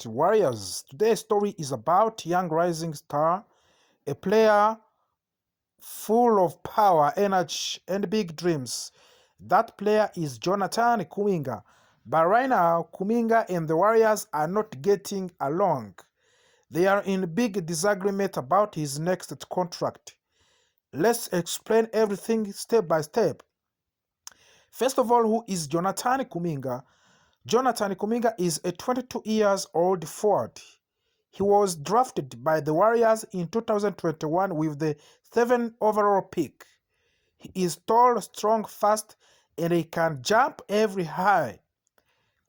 Ultimate Warriors. Today's story is about young rising star, a player full of power, energy, and big dreams. That player is Jonathan Kuminga. But right now, Kuminga and the Warriors are not getting along. They are in big disagreement about his next contract. Let's explain everything step by step. First of all, who is Jonathan Kuminga? Jonathan Kuminga is a 22 years old forward. He was drafted by the Warriors in 2021 with the 7th overall pick. He is tall, strong, fast, and he can jump every high.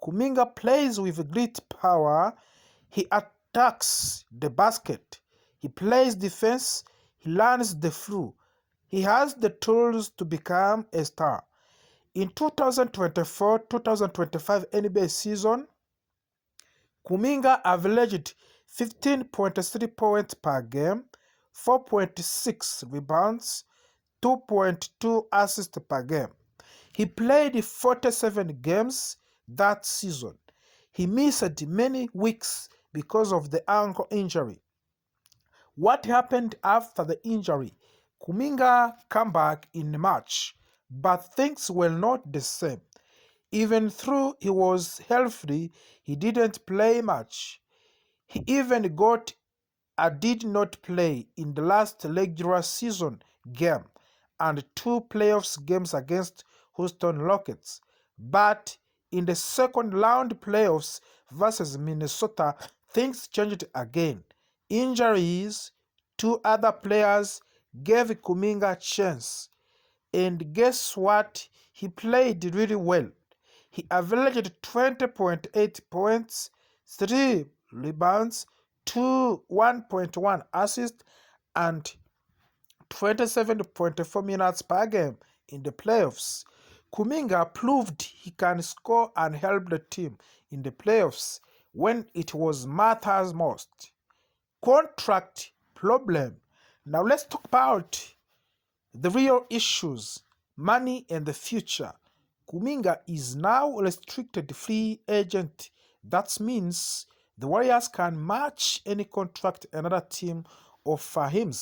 Kuminga plays with great power. He attacks the basket. He plays defense. He learns the flow. He has the tools to become a star. In 2024-2025 NBA season, Kuminga averaged 15.3 points per game, 4.6 rebounds, 2.2 assists per game. He played 47 games that season. He missed many weeks because of the ankle injury. What happened after the injury? Kuminga came back in March, but things were not the same. Even though he was healthy, he didn't play much. He even got a did not play in the last regular season game and 2 playoffs games against Houston Rockets. But in the second round playoffs versus Minnesota, things changed again. Injuries, 2 other players gave Kuminga a chance. And guess what? He played really well. He averaged 20.8 points, 3 rebounds, 1.1 assists, and 27.4 minutes per game in the playoffs. Kuminga proved he can score and help the team in the playoffs when it was matters most. Contract problem. Now let's talk about the real issues, money and the future. Kuminga is now a restricted free agent. That means the Warriors can match any contract another team offers him,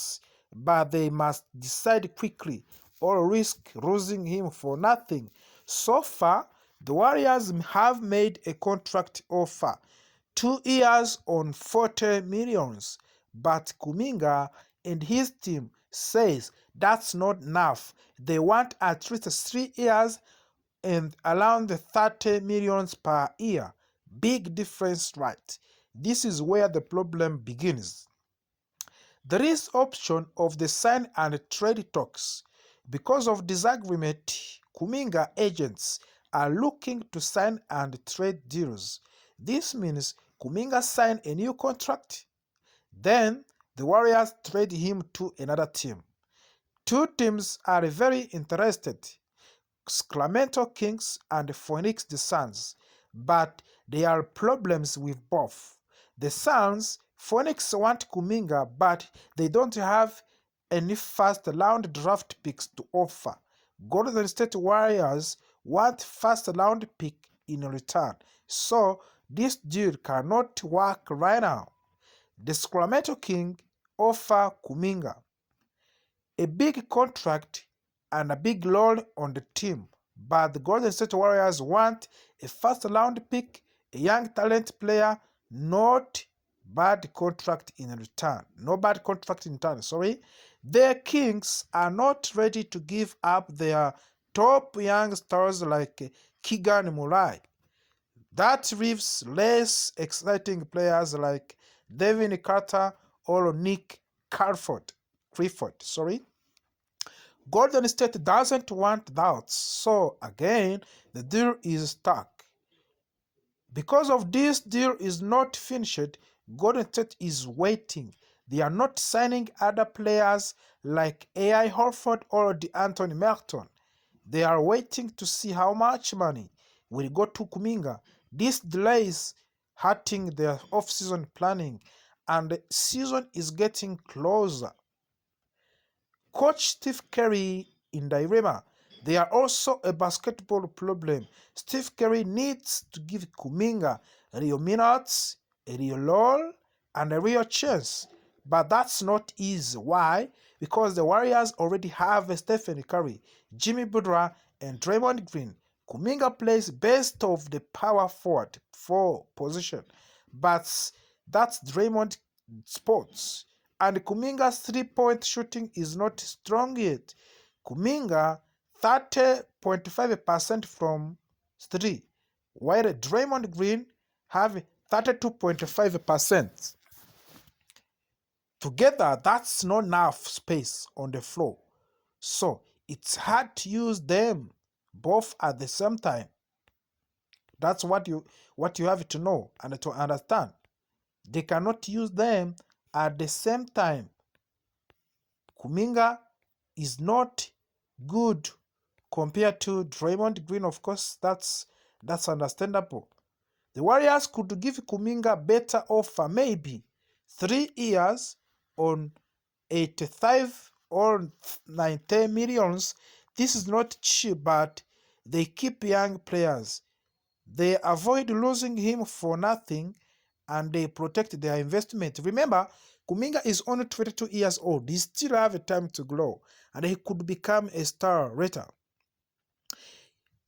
but they must decide quickly or risk losing him for nothing. So far, the Warriors have made a contract offer, 2 years on 40 millions, but Kuminga and his team says that's not enough. They want at least 3 years and around the 30 millions per year. Big difference, right? This is where the problem begins. There is option of the sign and trade talks. Because of disagreement, Kuminga agents are looking to sign and trade deals. This means Kuminga sign a new contract. Then the Warriors trade him to another team. 2 teams are very interested, Sacramento Kings and Phoenix the Suns, but there are problems with both. The Suns, Phoenix want Kuminga, but they don't have any first round draft picks to offer. Golden State Warriors want first round pick in return, so this deal cannot work right now. The Sacramento Kings offer Kuminga a big contract and a big role on the team, but the Golden State Warriors want a first round pick, a young talent player, not bad contract in return. No bad contract in return, sorry. The Kings are not ready to give up their top young stars like Keegan Murray. That leaves less exciting players like Devin Carter or Nick Clifford. Golden State doesn't want that, so again, the deal is stuck. Because of this deal is not finished, Golden State is waiting. They are not signing other players like A.I. Horford or DeAnthony Melton. They are waiting to see how much money will go to Kuminga. This delay is hurting their off-season planning, and the season is getting closer. Coach Steve Kerr in dilemma. They are also a basketball problem. Steve Kerr needs to give Kuminga real minutes, a real role, and a real chance. But that's not easy. Why? Because the Warriors already have Stephen Curry, Jimmy Butler, and Draymond Green. Kuminga plays best of the power forward for position, but that's Draymond sports. And Kuminga's three-point shooting is not strong yet. Kuminga 30.5% from three, while Draymond Green have 32.5%. Together, that's not enough space on the floor. So it's hard to use them both at the same time. That's what you have to know and to understand. They cannot use them at the same time. Kuminga is not good compared to Draymond Green. Of course, that's understandable. The Warriors could give Kuminga better offer, maybe 3 years on 85 or 90 millions. This is not cheap, but they keep young players. They avoid losing him for nothing, and they protect their investment. Remember, Kuminga is only 22 years old. He still have a time to grow, and he could become a star later.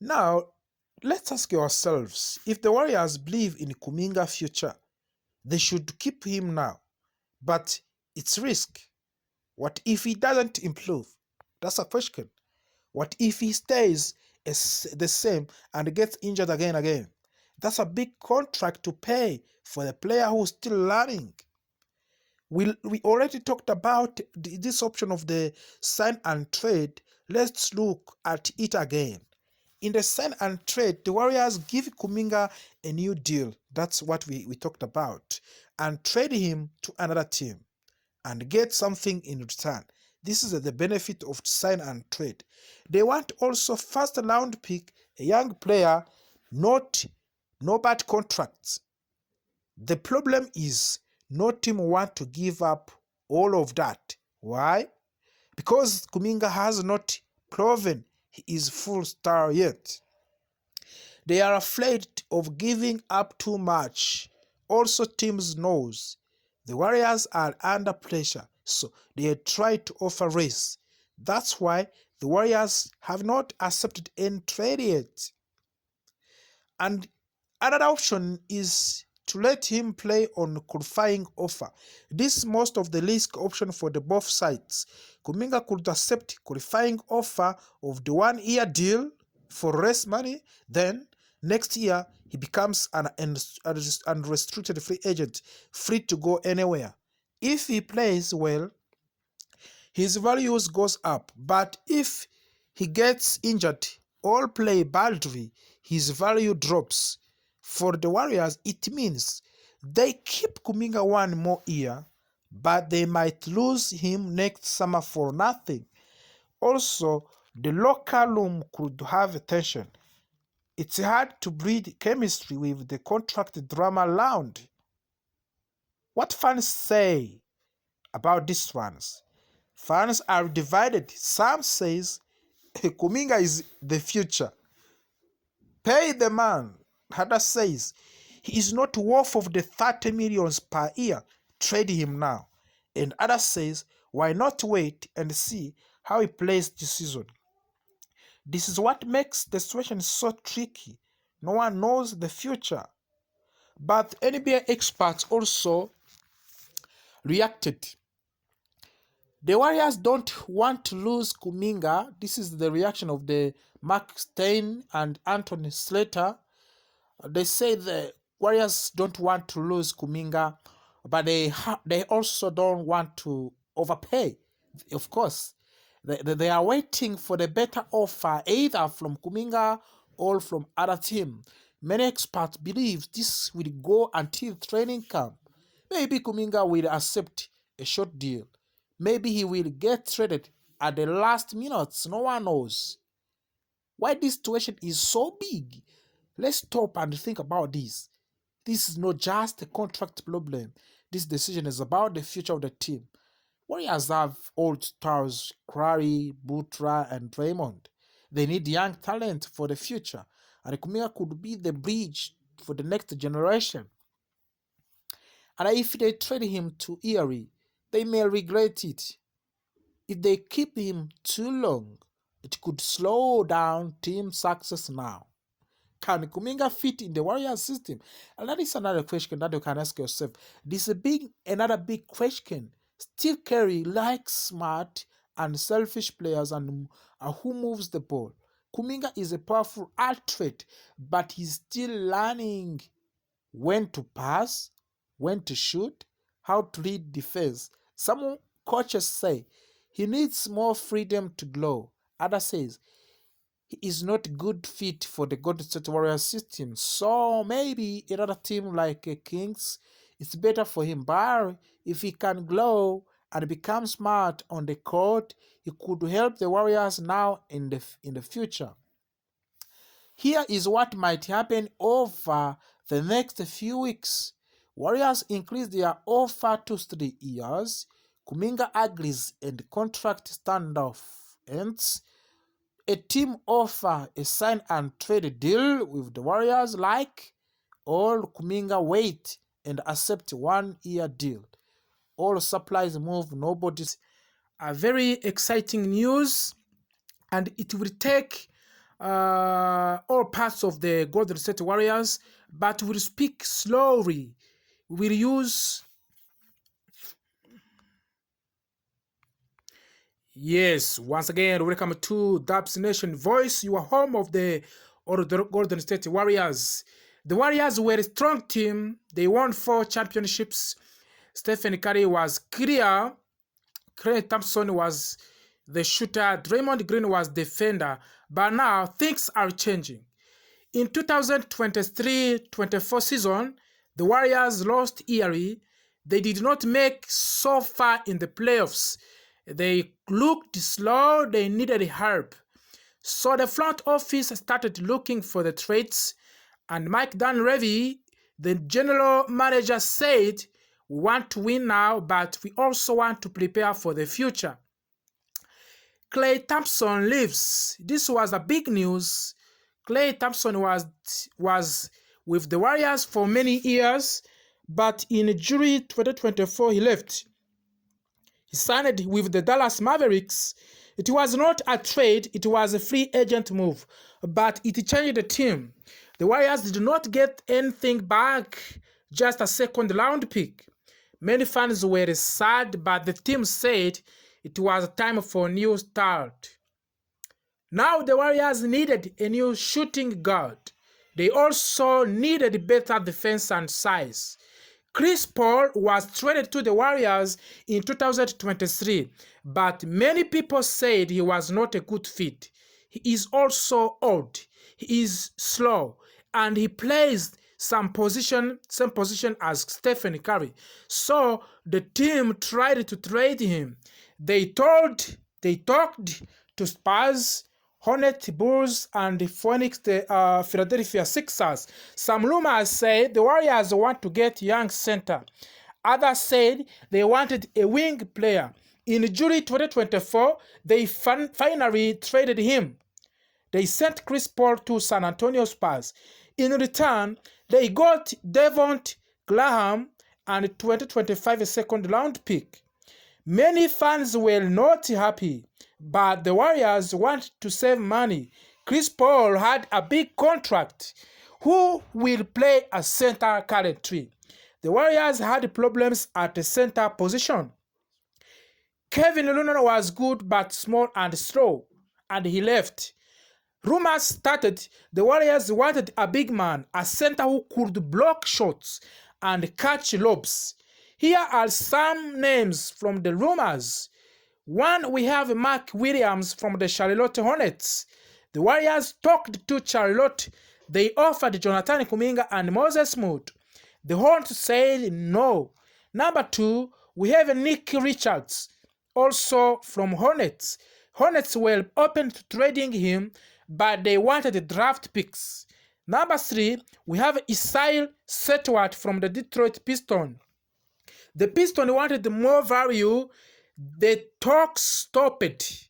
Now, let's ask ourselves, if the Warriors believe in Kuminga's future, they should keep him now. But it's risk. What if he doesn't improve? That's a question. What if he stays the same and gets injured again and again? That's a big contract to pay for the player who's still learning. We already talked about this option of the sign and trade. Let's look at it again. In the sign and trade, the Warriors give Kuminga a new deal. That's what we talked about. And trade him to another team and get something in return. This is the benefit of sign and trade. They want also first round pick, a young player, no bad contracts. The problem is no team want to give up all of that. Why? Because Kuminga has not proven he is full star yet. They are afraid of giving up too much. Also, teams knows the Warriors are under pressure, so they try to offer raise. That's why the Warriors have not accepted any trade yet. And another option is to let him play on qualifying offer. This is most of the risk option for the both sides. Kuminga could accept qualifying offer of the 1 year deal for less money. Then next year he becomes an unrestricted free agent, free to go anywhere. If he plays well, his values goes up. But if he gets injured or play badly, his value drops. For the Warriors, it means they keep Kuminga 1 more year, but they might lose him next summer for nothing. Also, the locker room could have tension. It's hard to breed chemistry with the contract drama around. What fans say about these ones? Fans are divided. Some says Kuminga is the future. Pay the man. Others says he is not worth of the 30 millions per year. Trade him now. And others says why not wait and see how he plays this season. This is what makes the situation so tricky. No one knows the future. But NBA experts also reacted. The Warriors don't want to lose Kuminga. This is the reaction of the Mark Stein and Anthony Slater. They say the Warriors don't want to lose Kuminga, but they also don't want to overpay. Of course, they are waiting for the better offer either from Kuminga or from other team. Many experts believe this will go until training camp. Maybe Kuminga will accept a short deal. Maybe he will get traded at the last minutes. No one knows. Why this situation is so big? Let's stop and think about this. This is not just a contract problem. This decision is about the future of the team. Warriors have old stars, Curry, Butler, and Draymond. They need young talent for the future, and Kuminga could be the bridge for the next generation. And if they trade him to Erie, they may regret it. If they keep him too long, it could slow down team success now. Can Kuminga fit in the Warriors system? And that is another question that you can ask yourself. This is another big question. Steve Curry likes smart and selfish players and who moves the ball. Kuminga is a powerful athlete, but he's still learning when to pass, when to shoot, how to read defense. Some coaches say he needs more freedom to glow. Others says he is not good fit for the Golden State Warriors system. So maybe another team like Kings is better for him. But if he can glow and become smart on the court, he could help the Warriors now in the future. Here is what might happen over the next few weeks. Warriors increase their offer to 3 years. Kuminga agrees and contract standoff ends. A team offer a sign and trade deal with the Warriors or Kuminga wait and accept 1 year deal. All supplies move, nobody's. A very exciting news, and it will take all parts of the Golden State Warriors, but we'll speak slowly. We'll use... Yes, once again, welcome to Dubs Nation Voice, your home of the Golden State Warriors. The Warriors were a strong team. They won 4 championships. Stephen Curry was clear. Klay Thompson was the shooter. Draymond Green was defender. But now things are changing. In 2023-24 season, the Warriors lost Erie. They did not make so far in the playoffs. They looked slow. They needed help. So the front office started looking for the trades. And Mike Dunleavy, the general manager, said, "We want to win now, but we also want to prepare for the future." Klay Thompson leaves. This was a big news. Klay Thompson was with the Warriors for many years, but in July 2024 he left. He signed with the Dallas Mavericks. It was not a trade, it was a free agent move, but it changed the team. The Warriors did not get anything back, just a second-round pick. Many fans were sad, but the team said it was time for a new start. Now the Warriors needed a new shooting guard. They also needed better defense and size. Chris Paul was traded to the Warriors in 2023, but many people said he was not a good fit. He is also old, he is slow, and he plays same position as Stephen Curry. So the team tried to trade him. They talked to Spurs, Hornets, Bulls, and the Philadelphia Sixers. Some rumors say the Warriors want to get young center. Others said they wanted a wing player. In July 2024, they finally traded him. They sent Chris Paul to San Antonio Spurs. In return, they got Devonte Graham and 2025 second-round pick. Many fans were not happy, but the Warriors want to save money. Chris Paul had a big contract. Who will play as center currently? The Warriors had problems at the center position. Kevin Looney was good but small and slow, and he left. Rumors started the Warriors wanted a big man, a center who could block shots and catch lobs. Here are some names from the rumors. 1, we have Mark Williams from the Charlotte Hornets. The Warriors talked to Charlotte. They offered Jonathan Kuminga and Moses Moody. The Hornets said no. Number 2, we have Nick Richards, also from Hornets. Hornets were open to trading him, but they wanted the draft picks. Number 3, we have Isaiah Stewart from the Detroit Pistons. The Pistons wanted more value. The talks stopped.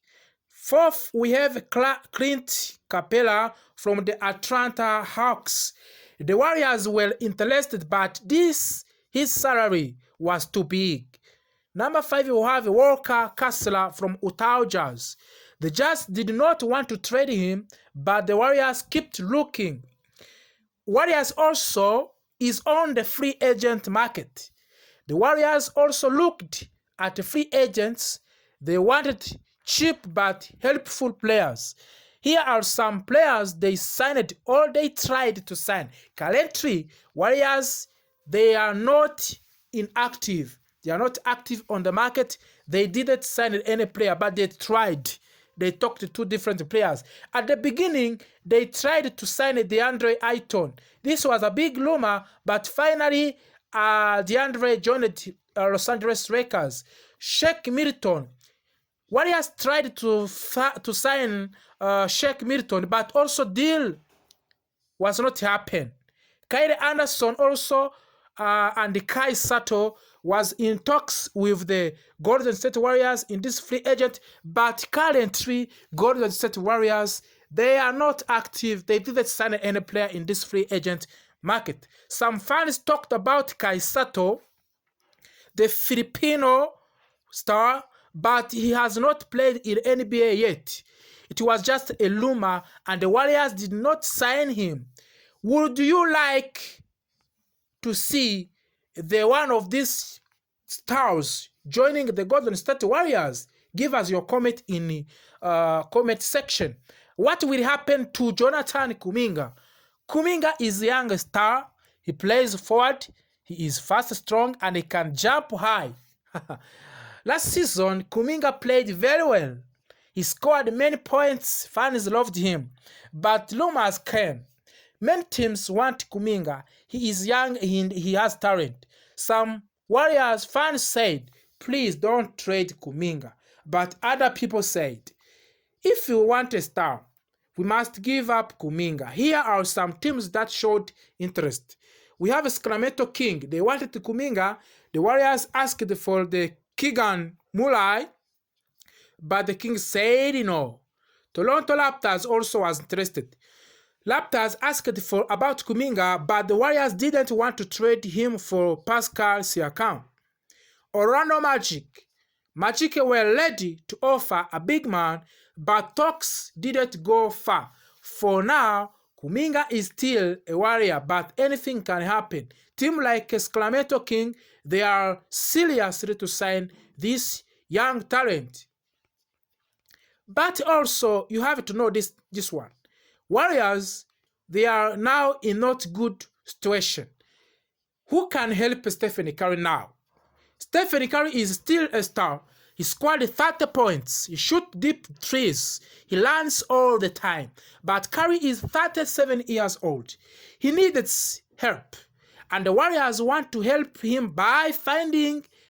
4th, we have Clint Capella from the Atlanta Hawks. The Warriors were interested, but this his salary was too big. Number 5, we have Walker Kessler from Utah Jazz. The Jazz did not want to trade him, but the Warriors kept looking. Warriors also is on the free agent market. The Warriors also looked at the free agents. They wanted cheap but helpful players. Here are some players they signed or they tried to sign. Currently, Warriors, they are not inactive. They are not active on the market. They didn't sign any player, but they tried. They talked to 2 different players. At the beginning, they tried to sign DeAndre Ayton. This was a big rumor, but finally, DeAndre joined Los Angeles Lakers. Shake Milton. Warriors tried to sign Shake Milton, but also deal was not happen. Kyle Anderson also and Kai Sato was in talks with the Golden State Warriors in this free agent, but currently Golden State Warriors, they are not active. They didn't sign any player in this free agent market. Some fans talked about Kai Sato, the Filipino star, but he has not played in NBA yet. It was just a rumor, and the Warriors did not sign him. Would you like to see the one of these stars joining the Golden State Warriors? Give us your comment in the comment section. What will happen to Jonathan Kuminga? Kuminga is a young star. He plays forward. He is fast, strong, and he can jump high. Last season, Kuminga played very well. He scored many points. Fans loved him. But rumors came. Many teams want Kuminga. He is young and he has talent. Some Warriors fans said, please don't trade Kuminga. But other people said, if you want a star, we must give up Kuminga. Here are some teams that showed interest. We have Sacramento King. They wanted Kuminga. The Warriors asked for the Keegan Murray, but the Kings said no. Toronto Raptors also was interested. Raptors asked about Kuminga, but the Warriors didn't want to trade him for Pascal Siakam. Orlando Magic were ready to offer a big man, but talks didn't go far. For now, Kuminga is still a Warrior, but anything can happen. Team like Sacramento King, they are seriously to sign this young talent. But also, you have to know this one. Warriors, they are now in not good situation. Who can help Stephen Curry now? Stephen Curry is still a star. He scored 30 points. He shoots deep threes. He runs all the time. But Curry is 37 years old. He needs help. And the Warriors want to help him by finding